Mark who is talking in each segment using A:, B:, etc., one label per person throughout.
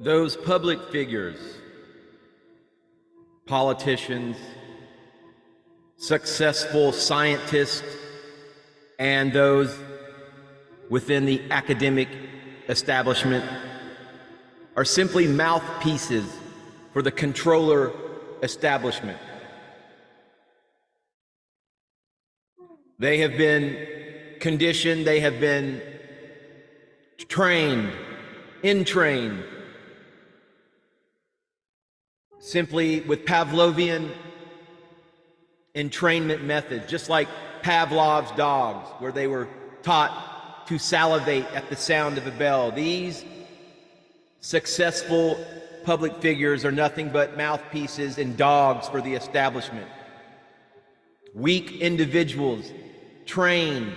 A: those public figures, politicians, successful scientists, and those within the academic establishment are simply mouthpieces for the controller establishment. They have been conditioned, they have been trained, entrained, simply with Pavlovian entrainment methods, just like Pavlov's dogs, where they were taught to salivate at the sound of a bell. These successful public figures are nothing but mouthpieces and dogs for the establishment. Weak individuals, trained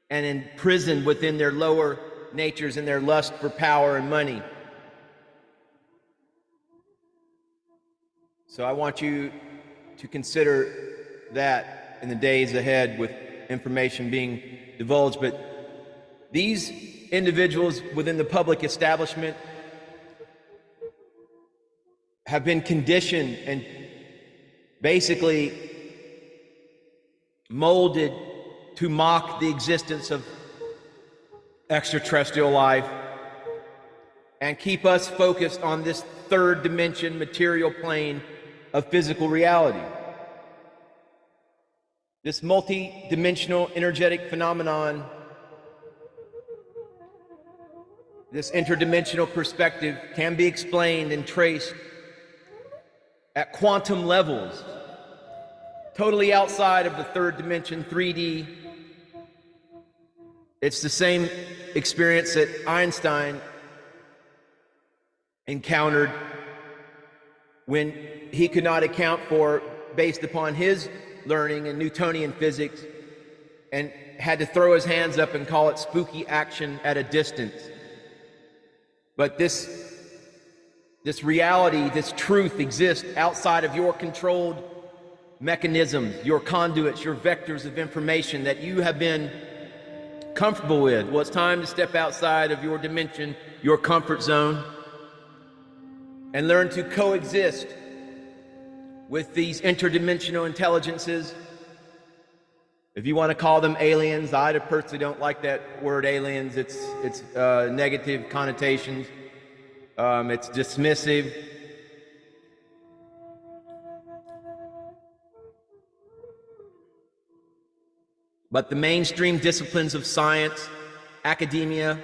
A: and imprisoned within their lower natures and their lust for power and money. So I want you to consider that in the days ahead with information being divulged. But these individuals within the public establishment have been conditioned and basically molded to mock the existence of extraterrestrial life and keep us focused on this third dimension material plane of physical reality. This multi-dimensional energetic phenomenon, this interdimensional perspective can be explained and traced at quantum levels, totally outside of the third dimension, 3D. It's the same experience that Einstein encountered when he could not account for, based upon his learning in Newtonian physics, and had to throw his hands up and call it spooky action at a distance. But this reality, this truth exists outside of your controlled mechanisms, your conduits, your vectors of information that you have been comfortable with. Well, it's time to step outside of your dimension, your comfort zone, and learn to coexist with these interdimensional intelligences. If you want to call them aliens, I personally don't like that word aliens. It's negative connotations. It's dismissive. But the mainstream disciplines of science, academia,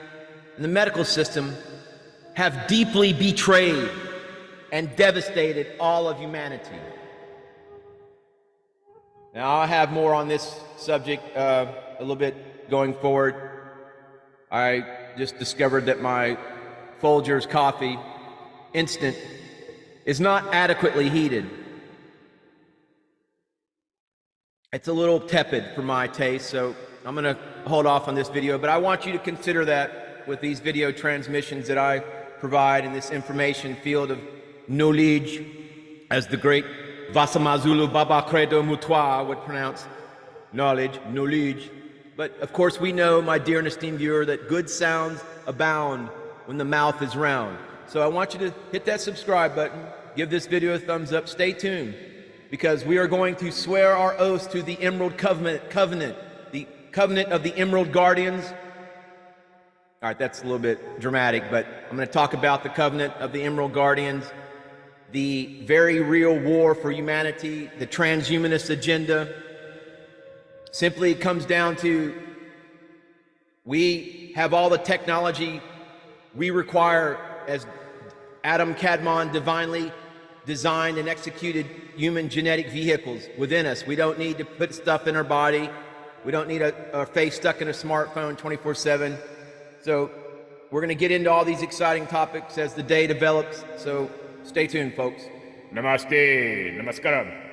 A: and the medical system have deeply betrayed and devastated all of humanity. Now, I'll have more on this subject a little bit going forward. I just discovered that my Folgers coffee, instant, is not adequately heated. It's a little tepid for my taste, so I'm going to hold off on this video, but I want you to consider that with these video transmissions that I provide in this information field of knowledge, as the great Vasamazulu Baba Credo Mutwa would pronounce knowledge. But of course we know, my dear and esteemed viewer, that good sounds abound when the mouth is round. So I want you to hit that subscribe button, give this video a thumbs up, stay tuned, because we are going to swear our oaths to the Emerald Covenant, the covenant of the Emerald Guardians. All right, that's a little bit dramatic, but I'm going to talk about the covenant of the Emerald Guardians, the very real war for humanity, the transhumanist agenda. Simply comes down to, we have all the technology we require as Adam Kadmon divinely designed and executed human genetic vehicles within us. We don't need to put stuff in our body. We don't need our face stuck in a smartphone 24/7. So we're going to get into all these exciting topics as the day develops. So stay tuned, folks.
B: Namaste, namaskaram.